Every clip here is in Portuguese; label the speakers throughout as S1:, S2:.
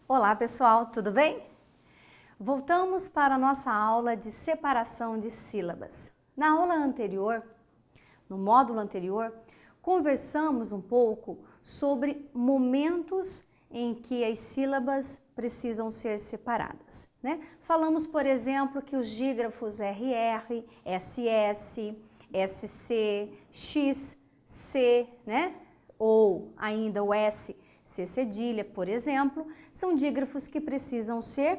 S1: Olá pessoal, tudo bem? Voltamos para a nossa aula de separação de sílabas. Na aula anterior, no módulo anterior, conversamos um pouco sobre momentos em que as sílabas precisam ser separadas, né? Falamos, por exemplo, que os dígrafos RR, SS, SC, XC, né? Ou ainda o S, C cedilha, por exemplo, são dígrafos que precisam ser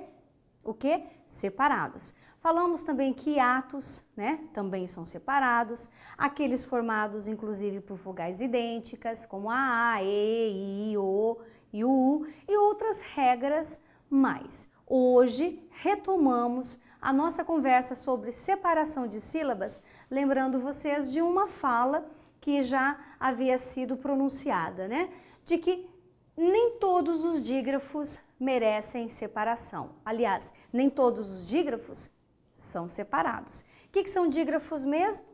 S1: o quê? Separados. Falamos também que hiatos, né, também são separados, aqueles formados inclusive por vogais idênticas, como a, e, I, o e o U, e outras regras mais. Hoje retomamos a nossa conversa sobre separação de sílabas, lembrando vocês de uma fala que já havia sido pronunciada, né, de que nem todos os dígrafos merecem separação. Aliás, nem todos os dígrafos são separados. O que são dígrafos mesmo?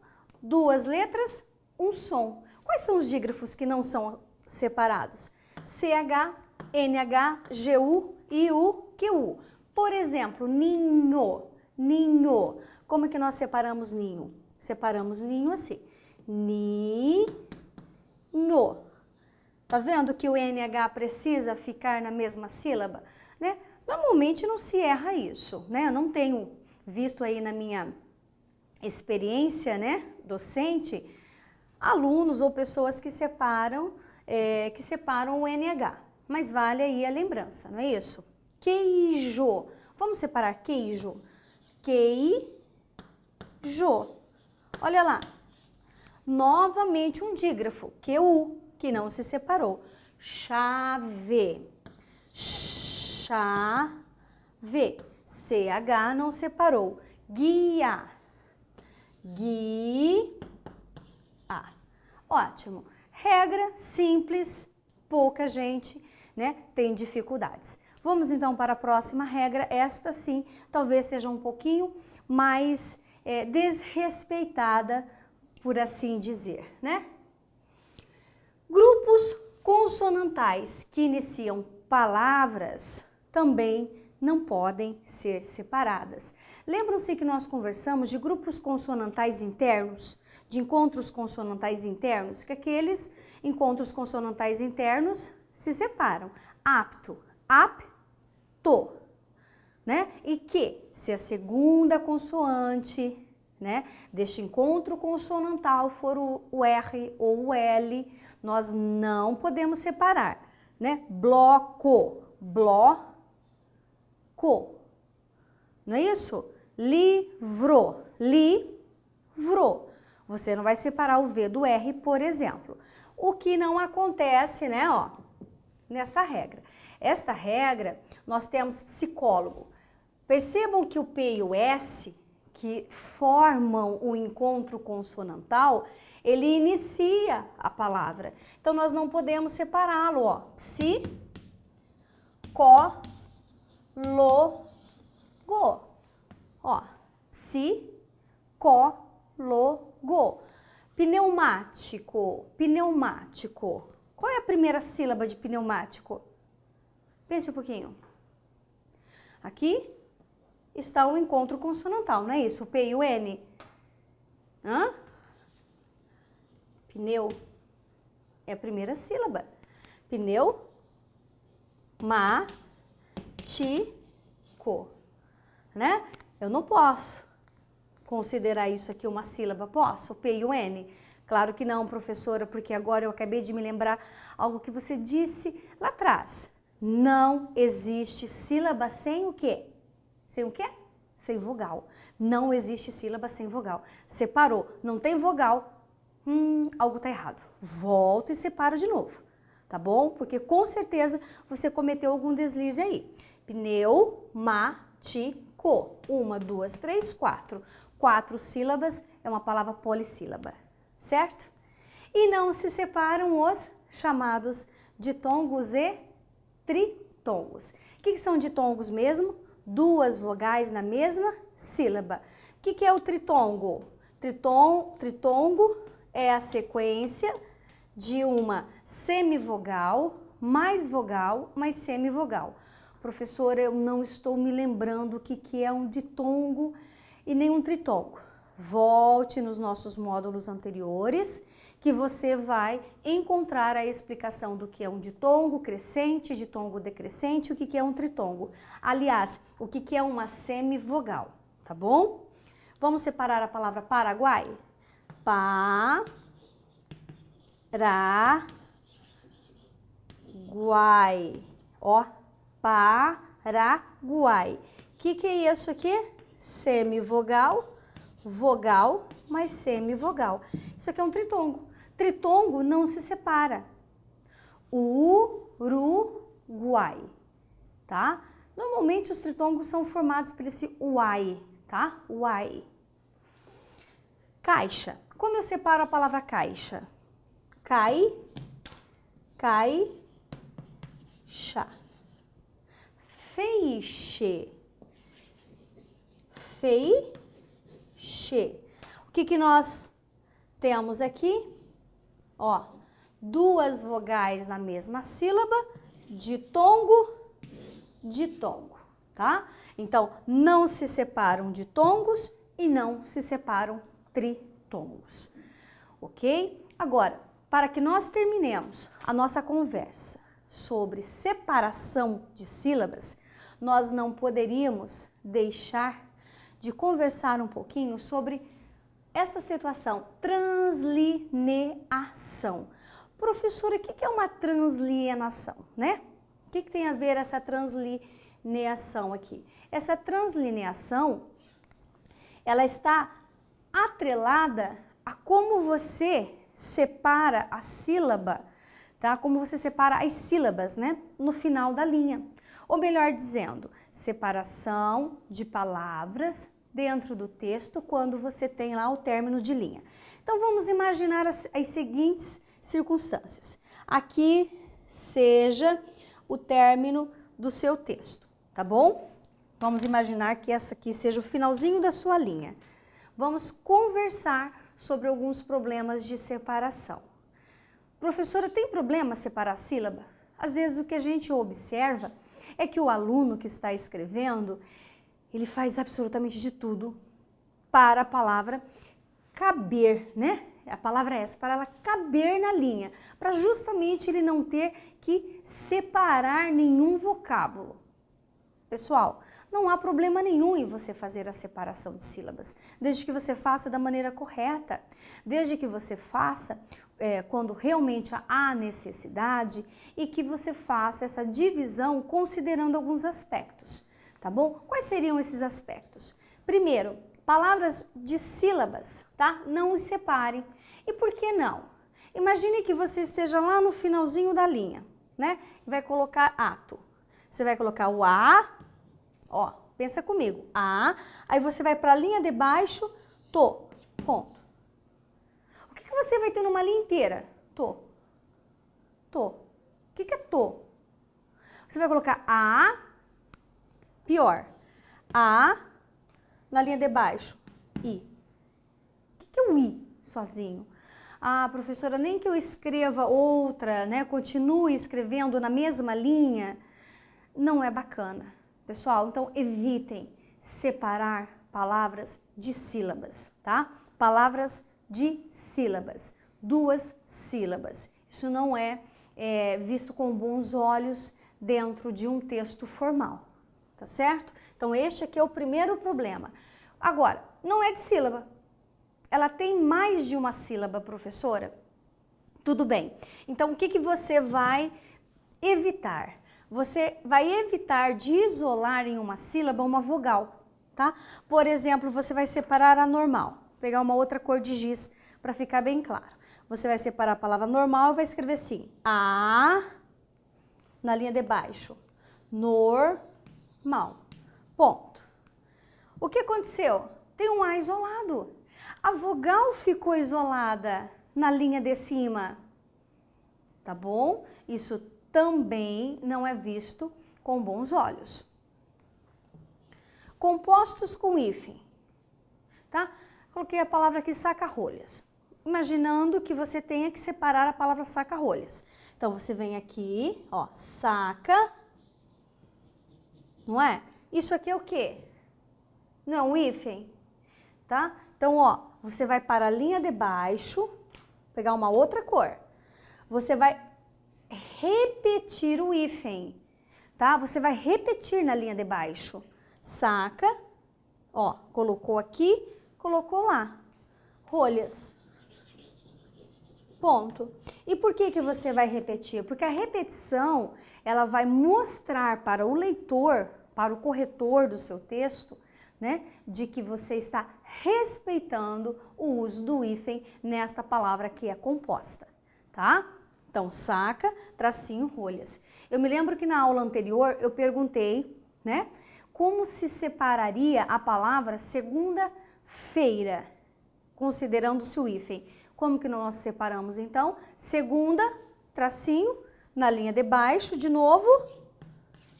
S1: Duas letras, um som. Quais são os dígrafos que não são separados? CH, NH, GU, IU, QU. Por exemplo, ninho, ninho. Como é que nós separamos ninho? Separamos ninho assim. Ninho. Tá vendo que o NH precisa ficar na mesma sílaba, né? Normalmente não se erra isso, né? Eu não tenho visto aí na minha experiência, né, docente, alunos ou pessoas que separam o NH. Mas vale aí a lembrança, não é isso? Queijo. Vamos separar queijo. Queijo. Olha lá. Novamente um dígrafo, QU, que não se separou. Chave. Chave. CH não separou. Guia. Guia. Ótimo. Regra simples, pouca gente, né, tem dificuldades. Vamos então para a próxima regra. Esta sim, talvez seja um pouquinho mais desrespeitada, por assim dizer, né? Grupos consonantais que iniciam palavras também não podem ser separadas. Lembram-se que nós conversamos de grupos consonantais internos, de encontros consonantais internos, que aqueles encontros consonantais internos se separam. Apto, apto, né? E que se a segunda consoante, né, deste encontro consonantal for o R ou o L, nós não podemos separar, né? Bloco, bloco, não é isso? Livro, livro. Você não vai separar o V do R, por exemplo. O que não acontece, né, ó, nessa regra. Esta regra, nós temos psicólogo. Percebam que o P e o S, que formam o encontro consonantal, ele inicia a palavra. Então, nós não podemos separá-lo, ó. Psi, có, lo, go. Ó, psi, có, lo, go. Pneumático, pneumático. Qual é a primeira sílaba de pneumático? Pense um pouquinho. Aqui está o encontro consonantal, não é isso? O P e o N. Hã? Pneu é a primeira sílaba. Pneu, ma, ti, co. Né? Eu não posso considerar isso aqui uma sílaba. Posso? O P e o N? Claro que não, professora, porque agora eu acabei de me lembrar algo que você disse lá atrás. Não existe sílaba sem o quê? Sem o quê? Sem vogal. Não existe sílaba sem vogal. Separou, não tem vogal, algo tá errado. Volta e separa de novo, tá bom? Porque com certeza você cometeu algum deslize aí. Pneumático. 1, 2, 3, 4. 4 sílabas é uma palavra polissílaba, certo? E não se separam os chamados ditongos e tritongos. O que são ditongos mesmo? duas vogais na mesma sílaba. O que é o tritongo? Tritongo é a sequência de uma semivogal, mais semivogal. Professora, eu não estou me lembrando o que é um ditongo e nem um tritongo. Volte nos nossos módulos anteriores que você vai encontrar a explicação do que é um ditongo crescente, ditongo decrescente, o que é um tritongo. Aliás, o que é uma semivogal, tá bom? Vamos separar a palavra Paraguai? Paraguai. Ó, Paraguai. O que é isso aqui? Semivogal, vogal, mais semivogal. Isso aqui é um tritongo. Tritongo não se separa. Uruguai, tá? Normalmente os tritongos são formados por esse uai, tá? Uai. Caixa. Como eu separo a palavra caixa? Caixa. Feixe. O que nós temos aqui? Ó, duas vogais na mesma sílaba, ditongo, tá? Então, não se separam ditongos e não se separam tritongos, ok? Agora, para que nós terminemos a nossa conversa sobre separação de sílabas, nós não poderíamos deixar de conversar um pouquinho sobre esta situação, translineação. Professora, o que é uma translineação, né? O que tem a ver essa translineação aqui? Essa translineação, ela está atrelada a como você separa a sílaba, tá? Como você separa as sílabas, né? No final da linha. Ou melhor dizendo, separação de palavras dentro do texto quando você tem lá o término de linha. Então vamos imaginar as seguintes circunstâncias. Aqui seja o término do seu texto, tá bom? Vamos imaginar que essa aqui seja o finalzinho da sua linha. Vamos conversar sobre alguns problemas de separação. Professora, tem problema separar a sílaba? Às vezes o que a gente observa é que o aluno que está escrevendo, ele faz absolutamente de tudo para a palavra caber, né? A palavra é essa, para ela caber na linha, para justamente ele não ter que separar nenhum vocábulo. Pessoal, não há problema nenhum em você fazer a separação de sílabas, desde que você faça da maneira correta, desde que você faça quando realmente há necessidade e que você faça essa divisão considerando alguns aspectos. Tá bom? Quais seriam esses aspectos? Primeiro, palavras de sílabas, tá? Não os separe. E por que não? Imagine que você esteja lá no finalzinho da linha, né? E vai colocar ato. Você vai colocar o A, ó, pensa comigo, A, aí você vai para a linha de baixo, tô, ponto. O que você vai ter numa linha inteira? Tô. O que é tô? Você vai colocar A, pior, A, na linha de baixo, I. O que é o I sozinho? Ah, professora, nem que eu escreva outra, né, continue escrevendo na mesma linha, não é bacana. Pessoal, então evitem separar palavras de sílabas, tá? Palavras de sílabas, duas sílabas. Isso não é visto com bons olhos dentro de um texto formal, tá certo? Então este aqui é o primeiro problema. Agora, não é de sílaba. Ela tem mais de uma sílaba, professora? Tudo bem. Então, o que você vai evitar? Você vai evitar de isolar em uma sílaba uma vogal, tá? Por exemplo, você vai separar a normal. Vou pegar uma outra cor de giz para ficar bem claro. Você vai separar a palavra normal e vai escrever assim, A, na linha de baixo, normal, ponto. O que aconteceu? Tem um A isolado. A vogal ficou isolada na linha de cima, tá bom? Isso também não é visto com bons olhos. compostos com hífen, tá? Coloquei a palavra aqui saca-rolhas, imaginando que você tenha que separar a palavra saca-rolhas. Então, você vem aqui, ó, saca, não é? Isso aqui é o quê? Não é um hífen, tá? Então, ó, você vai para a linha de baixo, pegar uma outra cor. Você vai repetir o hífen, tá? Você vai repetir na linha de baixo. Saca, ó, colocou aqui, colocou lá. Rolhas. Ponto. E por que que você vai repetir? Porque a repetição, ela vai mostrar para o leitor, para o corretor do seu texto, né, de que você está respeitando o uso do hífen nesta palavra que é composta, tá? Então, saca, tracinho, rolhas. Eu me lembro que na aula anterior eu perguntei, né, como se separaria a palavra segunda-feira, considerando-se o hífen. Como que nós separamos, então? Segunda, tracinho, na linha de baixo, de novo,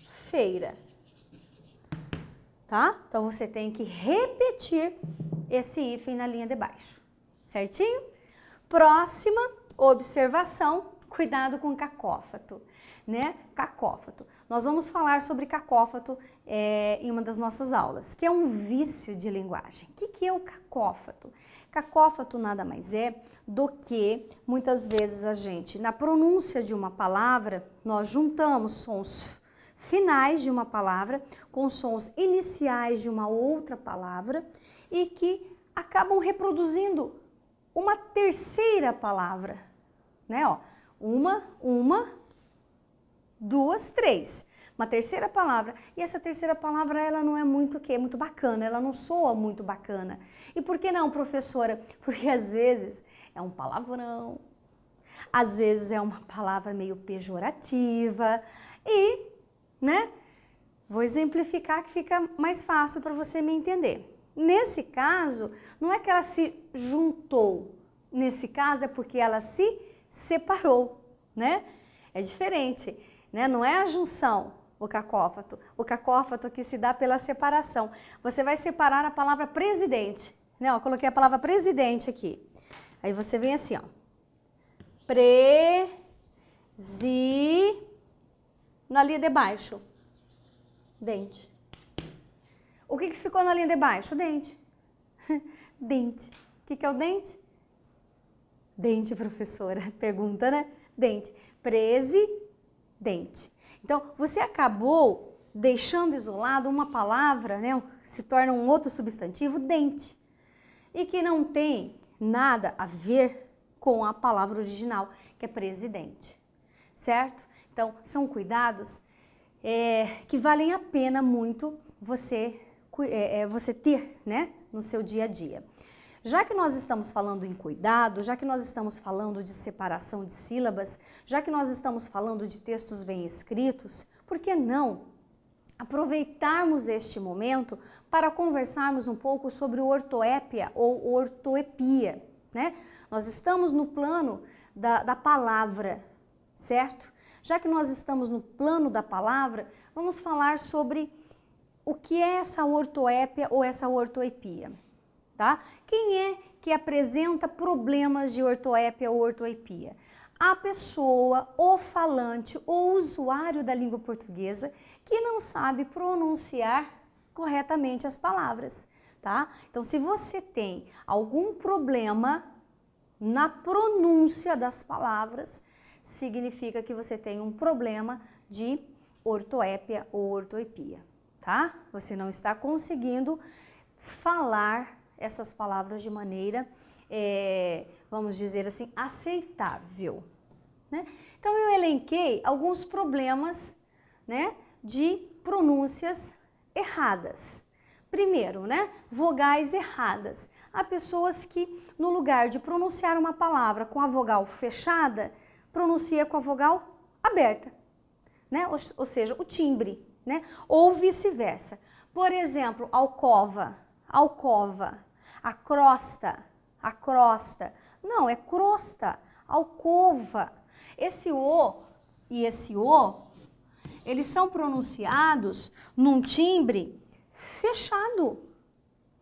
S1: feira. Tá? Então, você tem que repetir esse hífen na linha de baixo, certinho? Próxima observação, cuidado com cacófato, né? Cacófato. Nós vamos falar sobre cacófato em uma das nossas aulas, que é um vício de linguagem. O que é o cacófato? Cacófato nada mais é do que, muitas vezes, a gente, na pronúncia de uma palavra, nós juntamos sons finais de uma palavra com sons iniciais de uma outra palavra e que acabam reproduzindo uma terceira palavra, né? Ó, uma, duas, três. Uma terceira palavra. E essa terceira palavra, ela não é muito muito bacana, ela não soa muito bacana. E por que não, professora? Porque às vezes é um palavrão, às vezes é uma palavra meio pejorativa e, né? Vou exemplificar que fica mais fácil para você me entender. Nesse caso, não é que ela se juntou. Nesse caso é porque ela se separou, né? É diferente, né? Não é a junção, o cacófato. O cacófato aqui se dá pela separação. Você vai separar a palavra presidente, né? Ó, coloquei a palavra presidente aqui. Aí você vem assim, ó. Na linha de baixo, dente. O que ficou na linha de baixo? Dente. Dente. O que é o dente? Dente, professora. Pergunta, né? Dente. Presidente. Então, você acabou deixando isolado uma palavra, né? Se torna um outro substantivo, dente. E que não tem nada a ver com a palavra original, que é presidente. Certo? Então, são cuidados que valem a pena muito você ter, né, no seu dia a dia. Já que nós estamos falando em cuidado, já que nós estamos falando de separação de sílabas, já que nós estamos falando de textos bem escritos, por que não aproveitarmos este momento para conversarmos um pouco sobre o ortoépia ou ortoepia, né? Nós estamos no plano da palavra, certo? Já que nós estamos no plano da palavra, vamos falar sobre o que é essa ortoépia ou essa ortoepia, tá? Quem é que apresenta problemas de ortoépia ou ortoepia? A pessoa, o falante, o usuário da língua portuguesa que não sabe pronunciar corretamente as palavras, tá? Então, se você tem algum problema na pronúncia das palavras, significa que você tem um problema de ortoépia ou ortoepia, tá? Você não está conseguindo falar essas palavras de maneira, vamos dizer assim, aceitável, né? Então, eu elenquei alguns problemas, né, de pronúncias erradas. Primeiro, né, vogais erradas. Há pessoas que, no lugar de pronunciar uma palavra com a vogal fechada, pronuncia com a vogal aberta, né? Ou seja, o timbre, né? Ou vice-versa. Por exemplo, alcova, alcova, acrosta. Não, é crosta, alcova. Esse O e esse O, eles são pronunciados num timbre fechado,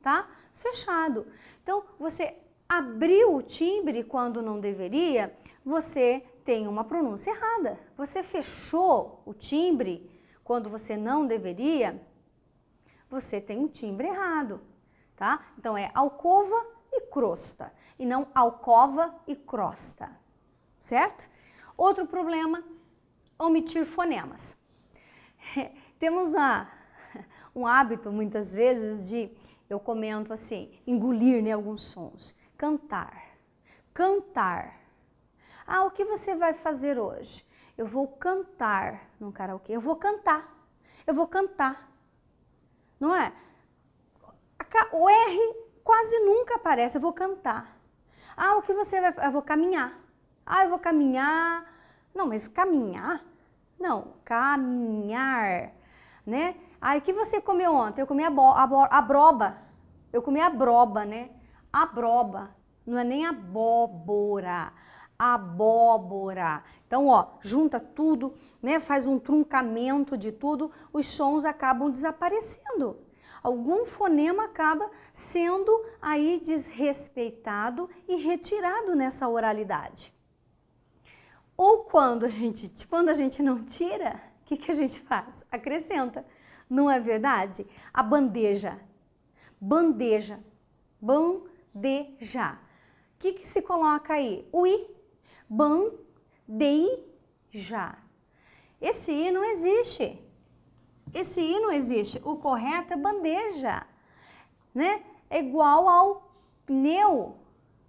S1: tá? Fechado. Então, você abriu o timbre quando não deveria, você tem uma pronúncia errada. Você fechou o timbre quando você não deveria, você tem um timbre errado, tá? Então, é alcova e crosta, e não alcova e crosta, certo? Outro problema, omitir fonemas. Temos um hábito, muitas vezes, de, eu comento assim, engolir, né, alguns sons. Cantar, cantar. Ah, o que você vai fazer hoje? Eu vou cantar no karaokê, eu vou cantar, não é? O R quase nunca aparece, eu vou cantar. Ah, o que você vai fazer? Eu vou caminhar. Ah, eu vou caminhar. Não, mas caminhar? Não, caminhar, né? Ah, o que você comeu ontem? Eu comi a broba. Eu comi a broba, né? Abroba, não é nem abóbora, abóbora. Então, ó, junta tudo, né? Faz um truncamento de tudo, os sons acabam desaparecendo. Algum fonema acaba sendo aí desrespeitado e retirado nessa oralidade. Ou quando a gente não tira, o que a gente faz? Acrescenta. Não é verdade? A bandeja. Bandeja. Bandeja. O que se coloca aí? O i. Bandeja. Esse i não existe. Esse i não existe. O correto é bandeja, né? É igual ao pneu.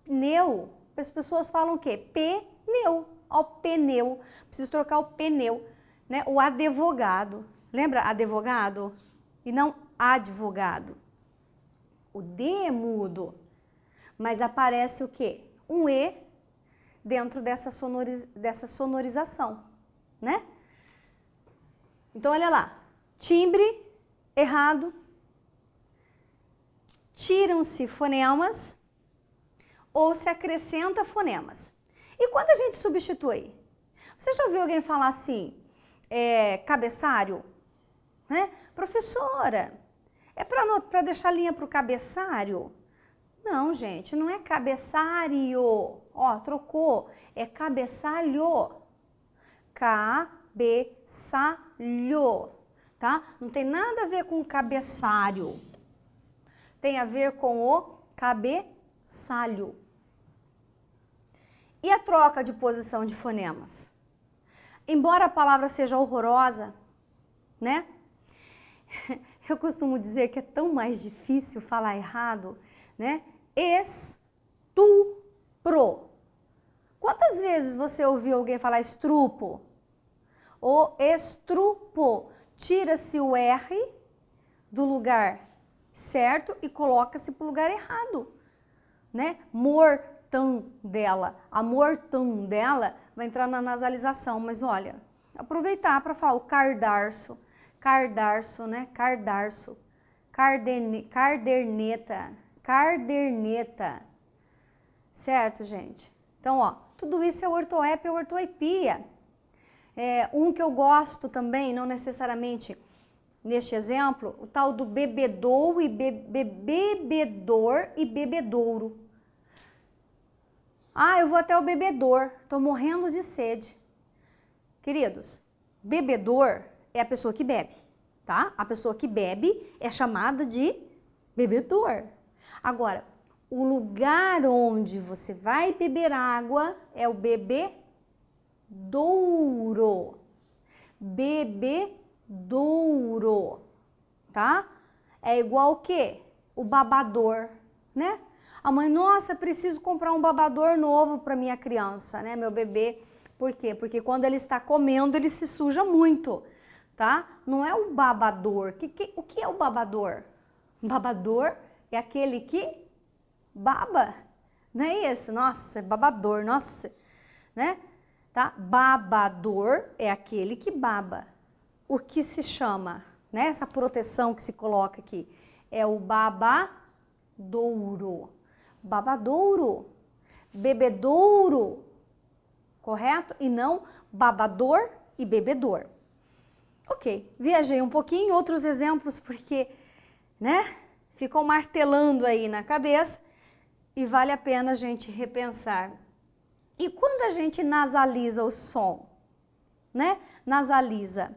S1: Pneu. As pessoas falam o quê? Pneu. Ao pneu. Preciso trocar o pneu, né? O advogado. Lembra advogado? E não advogado. O D é mudo. Mas aparece o quê? Um E dentro dessa sonorização, né? Então, olha lá. Timbre errado. Tiram-se fonemas ou se acrescenta fonemas. E quando a gente substitui? Você já ouviu alguém falar assim, cabeçário? Né? Professora, é para deixar a linha para o cabeçário? Não, gente, não é cabeçário. Ó, trocou. É cabeçalho. Cabeçalho. Tá? Não tem nada a ver com cabeçário. Tem a ver com o cabeçalho. E a troca de posição de fonemas? Embora a palavra seja horrorosa, né? Eu costumo dizer que é tão mais difícil falar errado, né? Estupro. Quantas vezes você ouviu alguém falar estrupo? Ou estrupo. Tira-se o R do lugar certo e coloca-se para o lugar errado, né? Mortandela. A mortandela vai entrar na nasalização, mas olha, aproveitar para falar o cardarço. Cardarço, né? Cardarço. Caderneta. Caderneta. Certo, gente? Então, ó, tudo isso é ortoep e ortoepia. Um que eu gosto também, não necessariamente neste exemplo, o tal do bebedou e bebedor e bebedouro. Ah, eu vou até o bebedor, tô morrendo de sede. Queridos, bebedor é a pessoa que bebe, tá? A pessoa que bebe é chamada de bebedor. Agora, o lugar onde você vai beber água é o bebedouro. Bebedouro, tá? É igual o quê? O babador, né? A mãe, nossa, preciso comprar um babador novo para minha criança, né? Meu bebê. Por quê? Porque quando ele está comendo, ele se suja muito, tá? Não é o babador. O que é o babador? Babador é aquele que baba, não é isso? Nossa, é babador, nossa, né? Tá? Babador é aquele que baba. O que se chama, né? Essa proteção que se coloca aqui é o babadouro. Babadouro, bebedouro, correto? E não babador e bebedor. Ok, viajei um pouquinho, outros exemplos, porque né? Ficou martelando aí na cabeça e vale a pena a gente repensar. E quando a gente nasaliza o som, né? Nasaliza,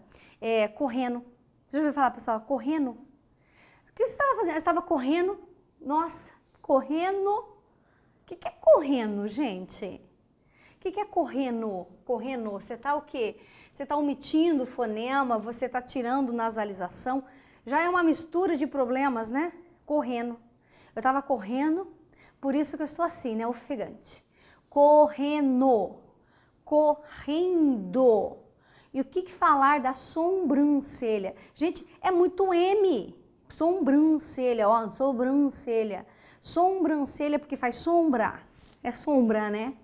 S1: correndo. Já ouviu falar, pessoal, correndo? O que você estava fazendo? Você estava correndo? Nossa, correndo? O que é correndo, gente? O que é correndo? Correndo, você está o quê? Você está omitindo o fonema, você está tirando nasalização. Já é uma mistura de problemas, né? Correndo. Eu estava correndo, por isso que eu estou assim, né? Ofegante. Correndo. Correndo. E o que falar da sobrancelha? Gente, é muito M. Sobrancelha, ó, sobrancelha. Sobrancelha porque faz sombra. É sombra, né?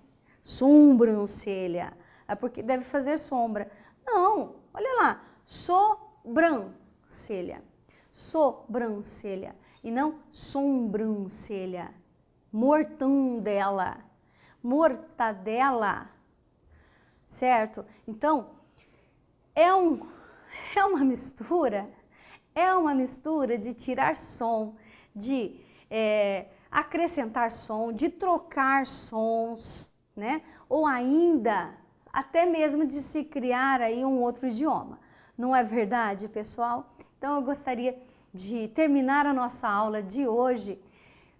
S1: Sobrancelha. É porque deve fazer sombra. Não, olha lá. Sobrancelha. Sobrancelha. E não sobrancelha. Mortandela. Mortadela. Certo? Então, é uma mistura de tirar som, de acrescentar som, de trocar sons, né? Ou ainda, até mesmo de se criar aí um outro idioma. Não é verdade, pessoal? Então eu gostaria de terminar a nossa aula de hoje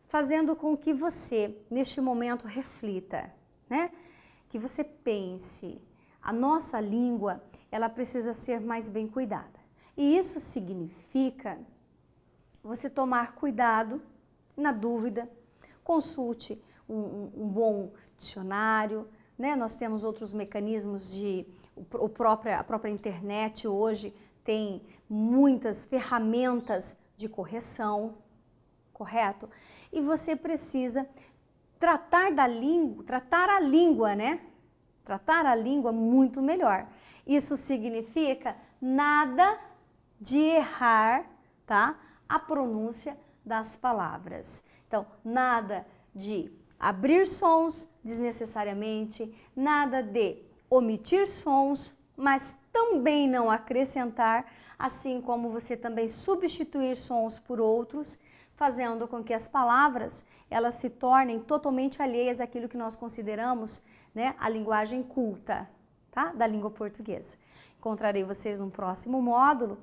S1: fazendo com que você, neste momento, reflita, né? Que você pense. A nossa língua, ela precisa ser mais bem cuidada. E isso significa você tomar cuidado, na dúvida, consulte um bom dicionário, né? Nós temos outros mecanismos a própria internet hoje tem muitas ferramentas de correção, correto? E você precisa tratar a língua, né? Tratar a língua muito melhor. Isso significa nada de errar, tá? A pronúncia das palavras. Então, nada de abrir sons desnecessariamente, nada de omitir sons, mas também não acrescentar, assim como você também substituir sons por outros, fazendo com que as palavras elas se tornem totalmente alheias àquilo que nós consideramos, né, a linguagem culta, tá? Da língua portuguesa. Encontrarei vocês no próximo módulo,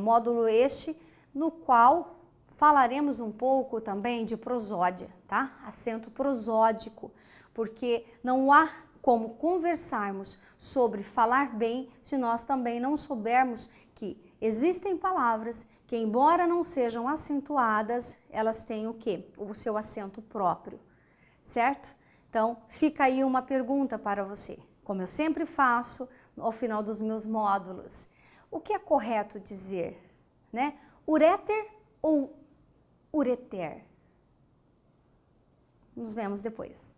S1: módulo este, no qual falaremos um pouco também de prosódia, tá? Acento prosódico, porque não há como conversarmos sobre falar bem se nós também não soubermos que existem palavras que, embora não sejam acentuadas, elas têm o quê? O seu acento próprio, certo? Então, fica aí uma pergunta para você, como eu sempre faço ao final dos meus módulos. O que é correto dizer, né? Uréter ou ureter? Nos vemos depois.